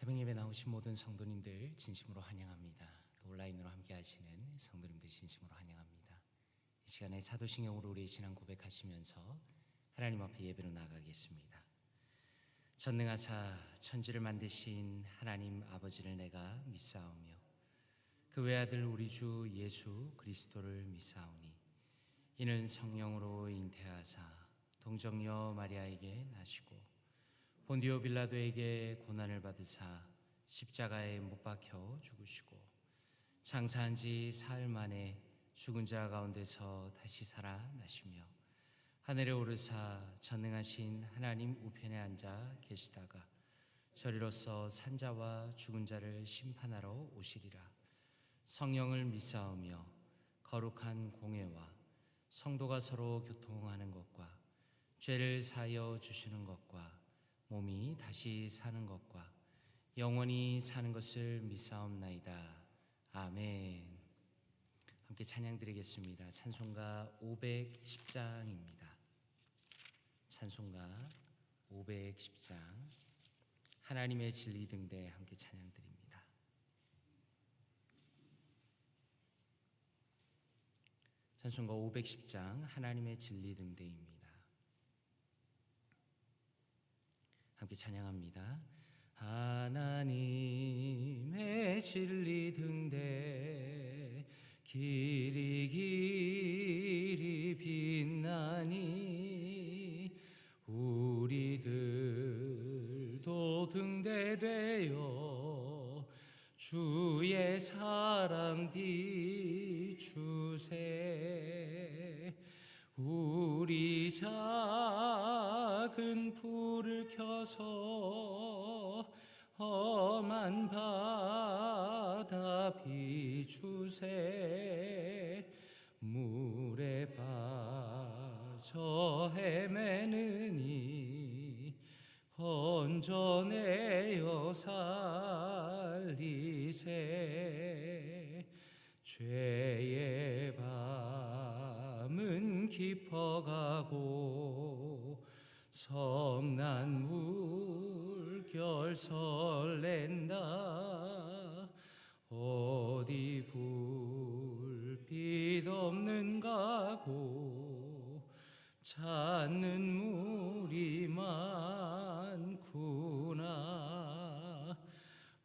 새벽 예배 나오신 모든 성도님들 진심으로 환영합니다. 또 온라인으로 함께 하시는 성도님들 진심으로 환영합니다. 이 시간에 사도신경으로 우리의 신앙 고백하시면서 하나님 앞에 예배로 나가겠습니다. 전능하사 천지를 만드신 하나님 아버지를 내가 믿사오며 그 외아들 우리 주 예수 그리스도를 믿사오니 이는 성령으로 잉태하사 동정녀 마리아에게 나시고 본디오 빌라도에게 고난을 받으사 십자가에 못 박혀 죽으시고 장사한 지 사흘 만에 죽은 자 가운데서 다시 살아나시며 하늘에 오르사 전능하신 하나님 우편에 앉아 계시다가 저리로서 산자와 죽은 자를 심판하러 오시리라. 성령을 믿사오며 거룩한 공회와 성도가 서로 교통하는 것과 죄를 사하여 주시는 것과 몸이 다시 사는 것과 영원히 사는 것을 믿사옵나이다. 아멘. 함께 찬양 드리겠습니다. 찬송가 510장입니다. 찬송가 510장 하나님의 진리 등대 함께 찬양 드립니다. 찬송가 510장 하나님의 진리 등대입니다. 함께 찬양합니다. 하나님의 진리 등대 길이 길이 빛나니 우리들도 등대되어 주의 사랑 비추세. 우리 작은 불을 켜서 험한 바다 비추세. 물에 빠져 헤매느니 건져내어 살리세. 죄의 밤은 깊어가고 성난 물결 설렌다. 어디 불빛 없는 가고 찾는 물이 많구나.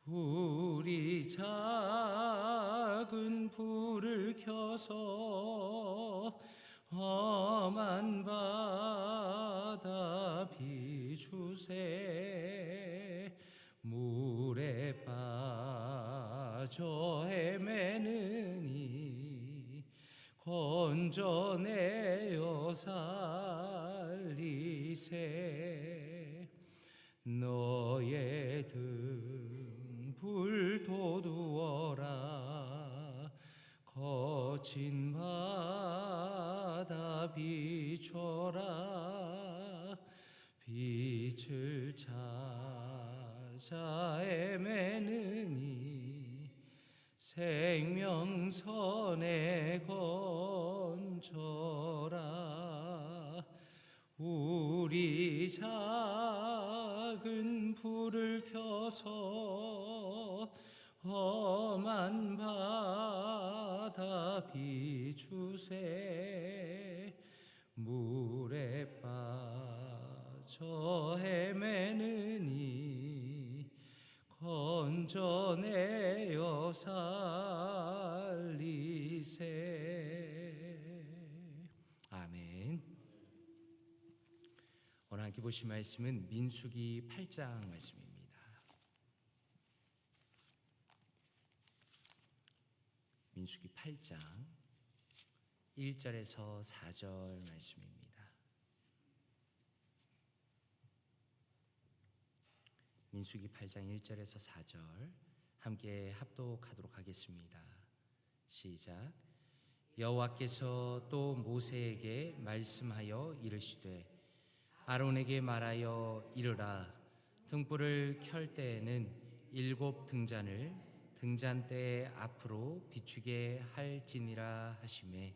우리 작은 불을 켜서 험한 바다 비추세. 물에 빠져 헤매느니 건져내어 살리세. 너의 등불 돋우어라. 거친 바다 비춰라. 빛을 찾아 헤매느니 생명선에 건져라. 우리 작은 불을 켜서 험한 바다 비추세. 물에 빠져 헤매느니 건져내어 살리세. 아멘. 오늘 함께 보실 말씀은 민수기 8장 말씀입니다. 민수기 8장 1절에서 4절 말씀입니다. 민수기 8장 1절에서 4절 함께 합독하도록 하겠습니다. 시작. 여호와께서 또 모세에게 말씀하여 이르시되 아론에게 말하여 이르라. 등불을 켤 때에는 7 등잔을 등잔대 앞으로 비추게 할지니라 하시매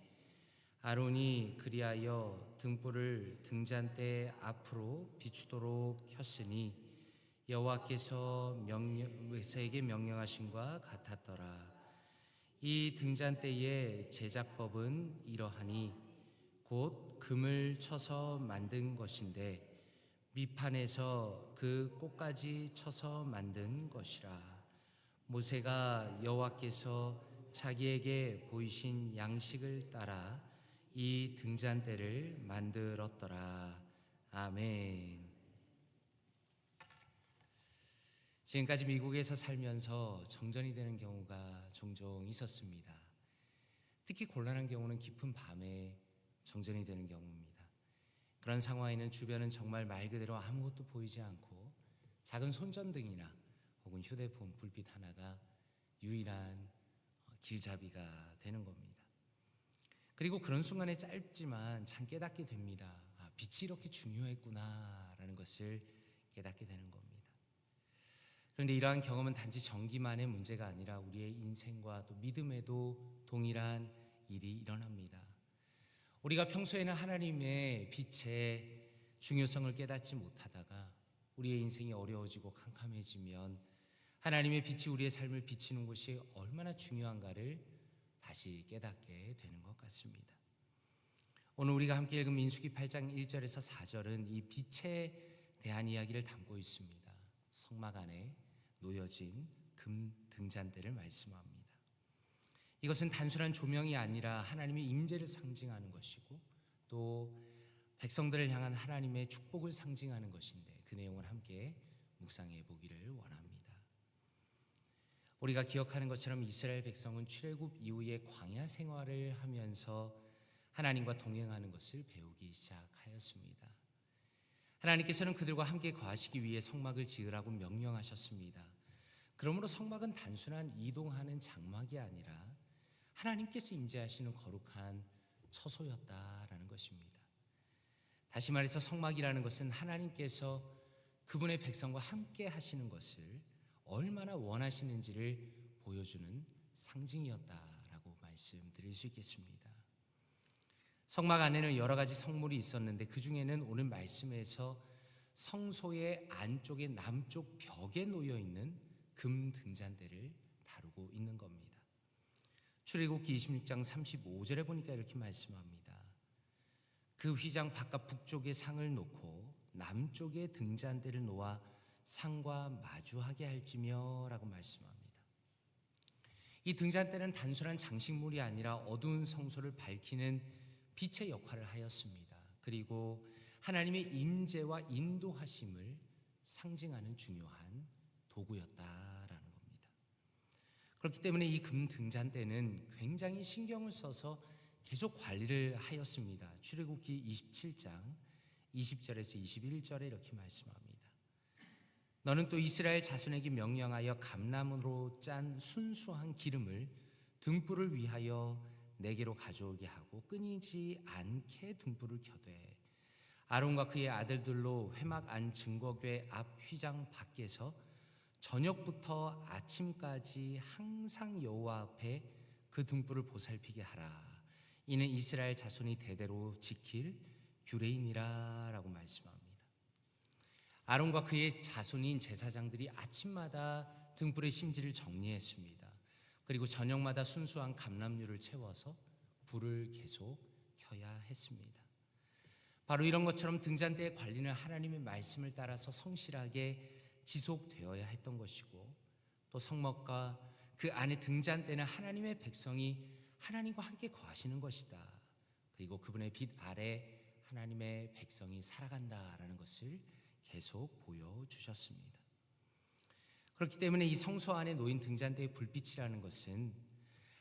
아론이 그리하여 등불을 등잔대 앞으로 비추도록 켰으니 여호와께서 모세에게 명령하신과 같았더라. 이 등잔대의 제작법은 이러하니 곧 금을 쳐서 만든 것인데 밑판에서 그 꽃까지 쳐서 만든 것이라. 모세가 여호와께서 자기에게 보이신 양식을 따라 이 등잔대를 만들었더라. 아멘. 지금까지 미국에서 살면서 정전이 되는 경우가 종종 있었습니다. 특히 곤란한 경우는 깊은 밤에 정전이 되는 경우입니다. 그런 상황에는 주변은 정말 말 그대로 아무것도 보이지 않고 작은 손전등이나 혹은 휴대폰 불빛 하나가 유일한 길잡이가 되는 겁니다. 그리고 그런 순간에 짧지만 참 깨닫게 됩니다. 빛이 이렇게 중요했구나라는 것을 깨닫게 되는 겁니다. 그런데 이러한 경험은 단지 전기만의 문제가 아니라 우리의 인생과 또 믿음에도 동일한 일이 일어납니다. 우리가 평소에는 하나님의 빛의 중요성을 깨닫지 못하다가 우리의 인생이 어려워지고 캄캄해지면 하나님의 빛이 우리의 삶을 비치는 것이 얼마나 중요한가를 다시 깨닫게 되는 것 같습니다. 오늘 우리가 함께 읽은 민수기 8장 1절에서 4절은 이 빛에 대한 이야기를 담고 있습니다. 성막 안에 놓여진 금 등잔대를 말씀합니다. 이것은 단순한 조명이 아니라 하나님의 임재를 상징하는 것이고 또 백성들을 향한 하나님의 축복을 상징하는 것인데 그 내용을 함께 묵상해 보기를 원합니다. 우리가 기억하는 것처럼 이스라엘 백성은 출애굽 이후에 광야 생활을 하면서 하나님과 동행하는 것을 배우기 시작하였습니다. 하나님께서는 그들과 함께 거하시기 위해 성막을 지으라고 명령하셨습니다. 그러므로 성막은 단순한 이동하는 장막이 아니라 하나님께서 임재하시는 거룩한 처소였다라는 것입니다. 다시 말해서 성막이라는 것은 하나님께서 그분의 백성과 함께 하시는 것을 얼마나 원하시는지를 보여주는 상징이었다라고 말씀드릴 수 있겠습니다. 성막 안에는 여러 가지 성물이 있었는데 그 중에는 오늘 말씀에서 성소의 안쪽의 남쪽 벽에 놓여 있는 금 등잔대를 다루고 있는 겁니다. 출애굽기 26장 35절에 보니까 이렇게 말씀합니다. 그 휘장 바깥 북쪽에 상을 놓고 남쪽에 등잔대를 놓아 상과 마주하게 할지며 라고 말씀합니다. 이 등잔대는 단순한 장식물이 아니라 어두운 성소를 밝히는 빛의 역할을 하였습니다. 그리고 하나님의 임재와 인도하심을 상징하는 중요한 도구였다라는 겁니다. 그렇기 때문에 이 금 등잔대는 굉장히 신경을 써서 계속 관리를 하였습니다. 출애굽기 27장 20절에서 21절에 이렇게 말씀합니다. 너는 또 이스라엘 자손에게 명령하여 감나무로 짠 순수한 기름을 등불을 위하여 내게로 가져오게 하고 끊이지 않게 등불을 켜되 아론과 그의 아들들로 회막 안 증거궤 앞 휘장 밖에서 저녁부터 아침까지 항상 여호와 앞에 그 등불을 보살피게 하라. 이는 이스라엘 자손이 대대로 지킬 규례이니라 라고 말씀합니다. 아론과 그의 자손인 제사장들이 아침마다 등불의 심지를 정리했습니다. 그리고 저녁마다 순수한 감람유를 채워서 불을 계속 켜야 했습니다. 바로 이런 것처럼 등잔대의 관리는 하나님의 말씀을 따라서 성실하게 지속되어야 했던 것이고 또 성막과 그 안에 등잔대는 하나님의 백성이 하나님과 함께 거하시는 것이다. 그리고 그분의 빛 아래 하나님의 백성이 살아간다라는 것을 계속 보여주셨습니다. 그렇기 때문에 이 성소 안에 놓인 등잔대의 불빛이라는 것은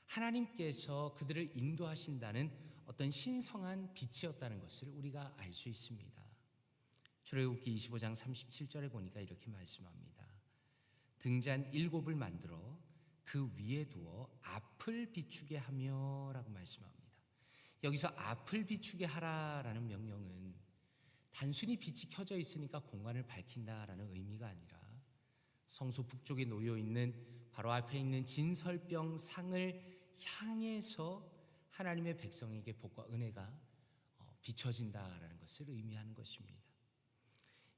하나님께서 그들을 인도하신다는 어떤 신성한 빛이었다는 것을 우리가 알 수 있습니다. 출애굽기 25장 37절에 보니까 이렇게 말씀합니다. 등잔 7을 만들어 그 위에 두어 앞을 비추게 하며 라고 말씀합니다. 여기서 앞을 비추게 하라라는 명령은 단순히 빛이 켜져 있으니까 공간을 밝힌다라는 의미가 아니라 성소 북쪽에 놓여 있는 바로 앞에 있는 진설병 상을 향해서 하나님의 백성에게 복과 은혜가 비춰진다라는 것을 의미하는 것입니다.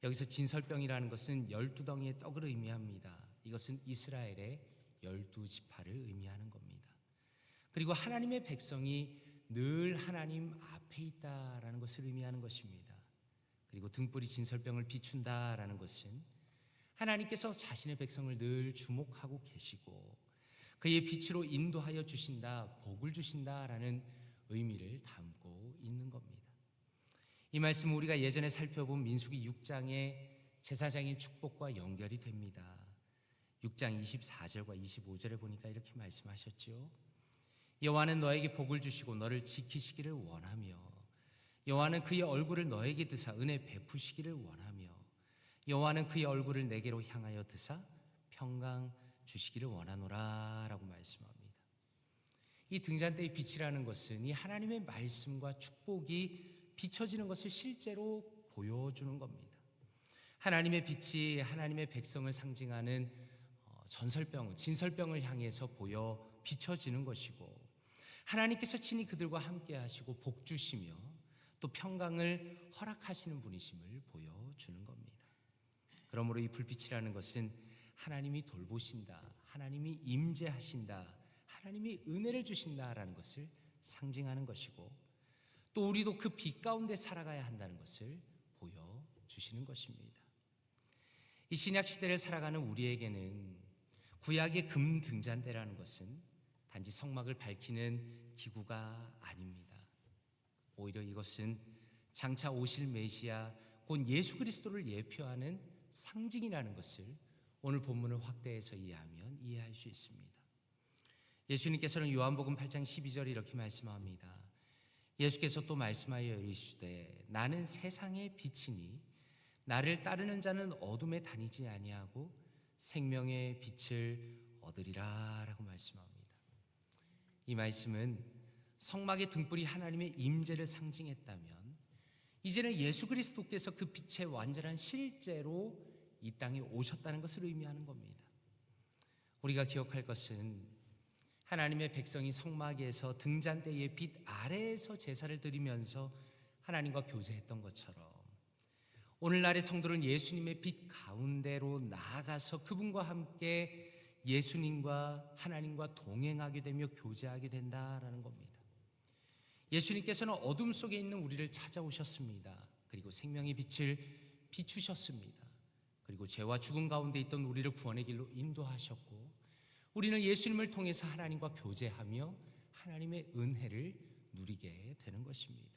여기서 진설병이라는 것은 12덩이의 떡을 의미합니다. 이것은 이스라엘의 12지파를 의미하는 겁니다. 그리고 하나님의 백성이 늘 하나님 앞에 있다라는 것을 의미하는 것입니다. 그리고 등불이 진설병을 비춘다라는 것은 하나님께서 자신의 백성을 늘 주목하고 계시고 그의 빛으로 인도하여 주신다, 복을 주신다라는 의미를 담고 있는 겁니다. 이 말씀은 우리가 예전에 살펴본 민수기 6장의 제사장의 축복과 연결이 됩니다. 6장 24절과 25절에 보니까 이렇게 말씀하셨죠. 여호와는 너에게 복을 주시고 너를 지키시기를 원하며 여호와는 그의 얼굴을 너에게 드사 은혜 베푸시기를 원하며 여호와는 그의 얼굴을 내게로 향하여 드사 평강 주시기를 원하노라 라고 말씀합니다. 이 등잔대의 빛이라는 것은 이 하나님의 말씀과 축복이 비춰지는 것을 실제로 보여주는 겁니다. 하나님의 빛이 하나님의 백성을 상징하는 전설병, 진설병을 향해서 보여 비춰지는 것이고 하나님께서 친히 그들과 함께 하시고 복 주시며 또 평강을 허락하시는 분이심을 보여주는 겁니다. 그러므로 이 불빛이라는 것은 하나님이 돌보신다, 하나님이 임재하신다, 하나님이 은혜를 주신다라는 것을 상징하는 것이고 또 우리도 그 빛 가운데 살아가야 한다는 것을 보여주시는 것입니다. 이 신약 시대를 살아가는 우리에게는 구약의 금 등잔대라는 것은 단지 성막을 밝히는 기구가 아닙니다. 오히려 이것은 장차 오실 메시아 곧 예수 그리스도를 예표하는 상징이라는 것을 오늘 본문을 확대해서 이해하면 이해할 수 있습니다. 예수님께서는 요한복음 8장 12절에 이렇게 말씀합니다. 예수께서 또 말씀하여 이르시되 나는 세상의 빛이니 나를 따르는 자는 어둠에 다니지 아니하고 생명의 빛을 얻으리라 라고 말씀합니다. 이 말씀은 성막의 등불이 하나님의 임재를 상징했다면 이제는 예수 그리스도께서 그 빛의 완전한 실제로 이 땅에 오셨다는 것을 의미하는 겁니다. 우리가 기억할 것은 하나님의 백성이 성막에서 등잔대의 빛 아래에서 제사를 드리면서 하나님과 교제했던 것처럼 오늘날의 성도는 예수님의 빛 가운데로 나아가서 그분과 함께 예수님과 하나님과 동행하게 되며 교제하게 된다라는 겁니다. 예수님께서는 어둠 속에 있는 우리를 찾아오셨습니다. 그리고 생명의 빛을 비추셨습니다. 그리고 죄와 죽음 가운데 있던 우리를 구원의 길로 인도하셨고 우리는 예수님을 통해서 하나님과 교제하며 하나님의 은혜를 누리게 되는 것입니다.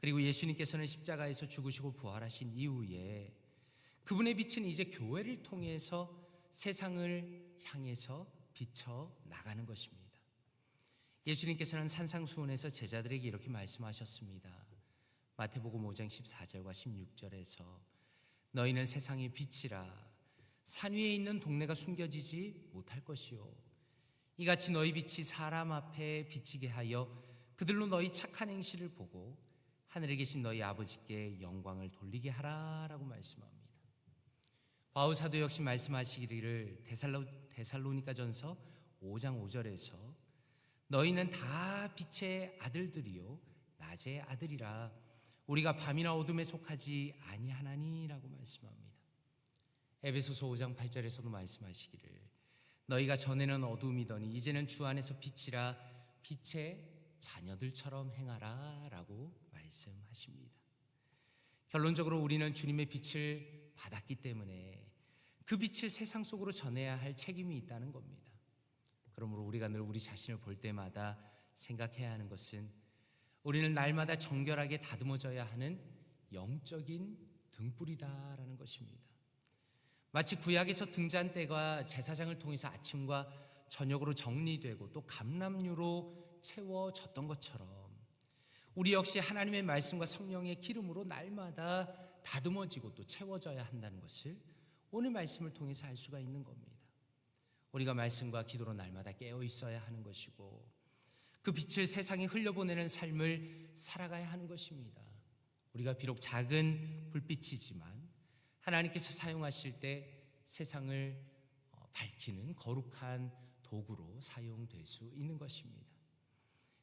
그리고 예수님께서는 십자가에서 죽으시고 부활하신 이후에 그분의 빛은 이제 교회를 통해서 세상을 향해서 비쳐 나가는 것입니다. 예수님께서는 산상수훈에서 제자들에게 이렇게 말씀하셨습니다. 마태복음 5장 14절과 16절에서 너희는 세상의 빛이라 산 위에 있는 동네가 숨겨지지 못할 것이요 이같이 너희 빛이 사람 앞에 비치게 하여 그들로 너희 착한 행실을 보고 하늘에 계신 너희 아버지께 영광을 돌리게 하라라고 말씀합니다. 바울 사도 역시 말씀하시기를 데살로니가전서 5장 5절에서 너희는 다 빛의 아들들이요 낮의 아들이라 우리가 밤이나 어둠에 속하지 아니하나니라고 말씀합니다. 에베소서 5장 8절에서도 말씀하시기를 너희가 전에는 어둠이더니 이제는 주 안에서 빛이라 빛의 자녀들처럼 행하라 라고 말씀하십니다. 결론적으로 우리는 주님의 빛을 받았기 때문에 그 빛을 세상 속으로 전해야 할 책임이 있다는 겁니다. 그러므로 우리가 늘 우리 자신을 볼 때마다 생각해야 하는 것은 우리는 날마다 정결하게 다듬어져야 하는 영적인 등불이다라는 것입니다. 마치 구약에서 등잔대가 제사장을 통해서 아침과 저녁으로 정리되고 또 감람류로 채워졌던 것처럼 우리 역시 하나님의 말씀과 성령의 기름으로 날마다 다듬어지고 또 채워져야 한다는 것을 오늘 말씀을 통해서 알 수가 있는 겁니다. 우리가 말씀과 기도로 날마다 깨어 있어야 하는 것이고 그 빛을 세상에 흘려보내는 삶을 살아가야 하는 것입니다. 우리가 비록 작은 불빛이지만 하나님께서 사용하실 때 세상을 밝히는 거룩한 도구로 사용될 수 있는 것입니다.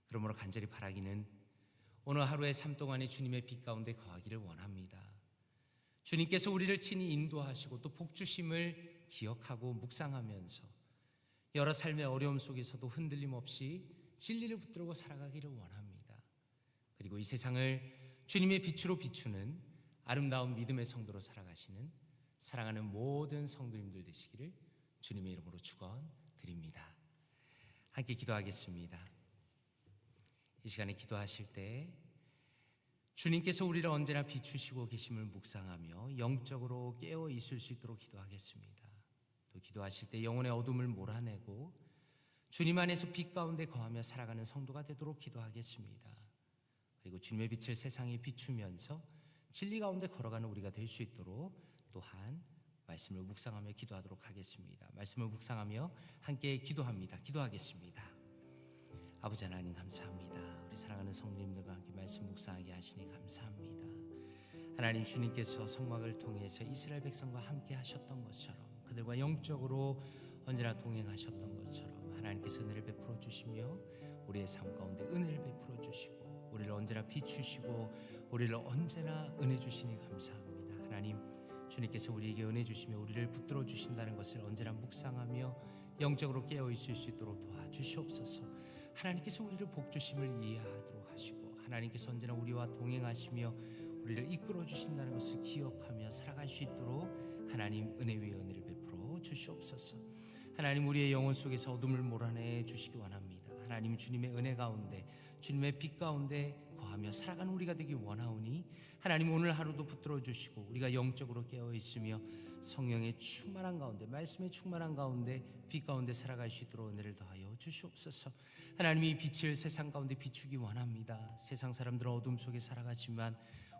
그러므로 간절히 바라기는 오늘 하루의 삶 동안에 주님의 빛 가운데 거하기를 원합니다. 주님께서 우리를 친히 인도하시고 또 복주심을 기억하고 묵상하면서 여러 삶의 어려움 속에서도 흔들림 없이 진리를 붙들고 살아가기를 원합니다. 그리고 이 세상을 주님의 빛으로 비추는 아름다운 믿음의 성도로 살아가시는 사랑하는 모든 성도님들 되시기를 주님의 이름으로 축원드립니다. 함께 기도하겠습니다. 이 시간에 기도하실 때 주님께서 우리를 언제나 비추시고 계심을 묵상하며 영적으로 깨어 있을 수 있도록 기도하겠습니다. 또 기도하실 때 영혼의 어둠을 몰아내고 주님 안에서 빛 가운데 거하며 살아가는 성도가 되도록 기도하겠습니다. 그리고 주님의 빛을 세상에 비추면서 진리 가운데 걸어가는 우리가 될 수 있도록 또한 말씀을 묵상하며 기도하도록 하겠습니다. 말씀을 묵상하며 함께 기도합니다. 기도하겠습니다. 아버지 하나님 감사합니다. 우리 사랑하는 성도님들과 함께 말씀 묵상하게 하시니 감사합니다. 하나님, 주님께서 성막을 통해서 이스라엘 백성과 함께 하셨던 것처럼 그들과 영적으로 언제나 동행하셨던 것처럼 하나님께서 은혜를 베풀어 주시며 우리의 삶 가운데 은혜를 베풀어 주시고 우리를 언제나 비추시고 우리를 언제나 은혜 주시니 감사합니다. 하나님, 주님께서 우리에게 은혜 주시며 우리를 붙들어 주신다는 것을 언제나 묵상하며 영적으로 깨어 있을 수 있도록 도와주시옵소서. 하나님께서 우리를 복주심을 이해하도록 하시고 하나님께서 언제나 우리와 동행하시며 우리를 이끌어 주신다는 것을 기억하며 살아갈 수 있도록 하나님 은혜 위에 은혜를 베풀어 주시옵소서. 하나님, 우리의 영혼 속에서 어둠을 몰아내 주시기 원합니다. 하나님, 주님의 은혜 가운데 주님의 빛 가운데 거하며 살아가는 우리가 되기 원하오니 하나님, 오늘 하루도 붙들어 주시고 우리가 영적으로 깨어 있으며 성령의 충만한 가운데 말씀의 충만한 가운데 빛 가운데 살아갈 수 있도록 은혜를 더하여 주시옵소서. 하나님이 이 빛을 세상 가운데 비추기 원합니다. 세상 사람들은 어둠 속에 살아가지만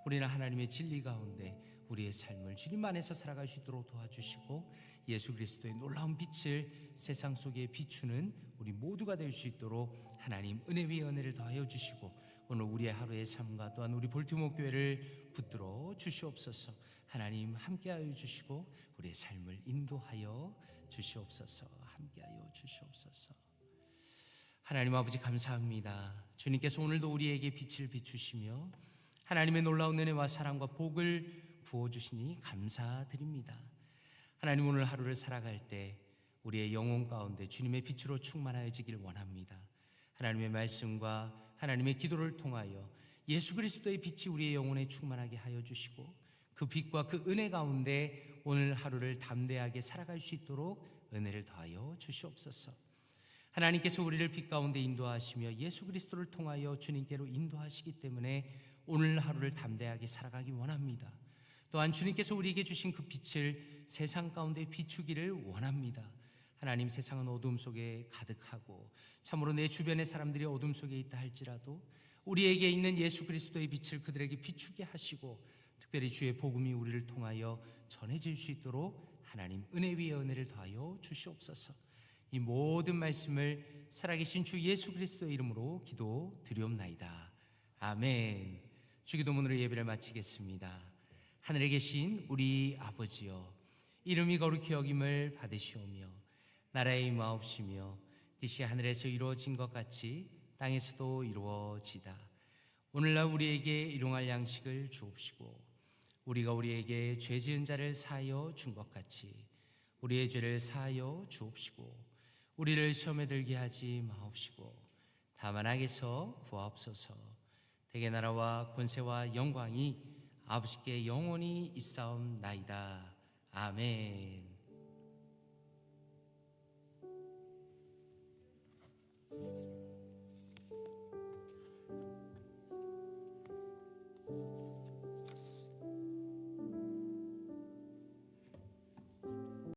우리는 하나님의 진리 가운데 우리의 삶을 주님 안에서 살아갈 수 있도록 도와주시고 예수 그리스도의 놀라운 빛을 세상 속에 비추는 우리 모두가 될 수 있도록 하나님 은혜 위에 은혜를 더하여 주시고 오늘 우리의 하루의 삶과 또한 우리 볼티모 교회를 붙들어 주시옵소서. 하나님 함께하여 주시고 우리의 삶을 인도하여 주시옵소서. 함께하여 주시옵소서. 하나님 아버지 감사합니다. 주님께서 오늘도 우리에게 빛을 비추시며 하나님의 놀라운 은혜와 사랑과 복을 부어주시니 감사드립니다. 하나님, 오늘 하루를 살아갈 때 우리의 영혼 가운데 주님의 빛으로 충만하여지길 원합니다. 하나님의 말씀과 하나님의 기도를 통하여 예수 그리스도의 빛이 우리의 영혼에 충만하게 하여 주시고 그 빛과 그 은혜 가운데 오늘 하루를 담대하게 살아갈 수 있도록 은혜를 더하여 주시옵소서. 하나님께서 우리를 빛 가운데 인도하시며 예수 그리스도를 통하여 주님께로 인도하시기 때문에 오늘 하루를 담대하게 살아가기 원합니다. 또한 주님께서 우리에게 주신 그 빛을 세상 가운데 비추기를 원합니다. 하나님, 세상은 어둠 속에 가득하고 참으로 내 주변의 사람들이 어둠 속에 있다 할지라도 우리에게 있는 예수 그리스도의 빛을 그들에게 비추게 하시고 특별히 주의 복음이 우리를 통하여 전해질 수 있도록 하나님 은혜 위에 은혜를 더하여 주시옵소서. 이 모든 말씀을 살아계신 주 예수 그리스도의 이름으로 기도드리옵나이다. 아멘. 주기도문으로 예배를 마치겠습니다. 하늘에 계신 우리 아버지여, 이름이 거룩히 여김을 받으시오며 나라의 임하옵시며 뜻이 하늘에서 이루어진 것 같이 땅에서도 이루어지다. 오늘날 우리에게 일용할 양식을 주옵시고 우리가 우리에게 죄 지은 자를 사하여 준 것 같이 우리의 죄를 사하여 주옵시고 우리를 시험에 들게 하지 마옵시고 다만 악에서 구하옵소서. 대개 나라와 권세와 영광이 아버지께 영원히 있사옵나이다. 아멘.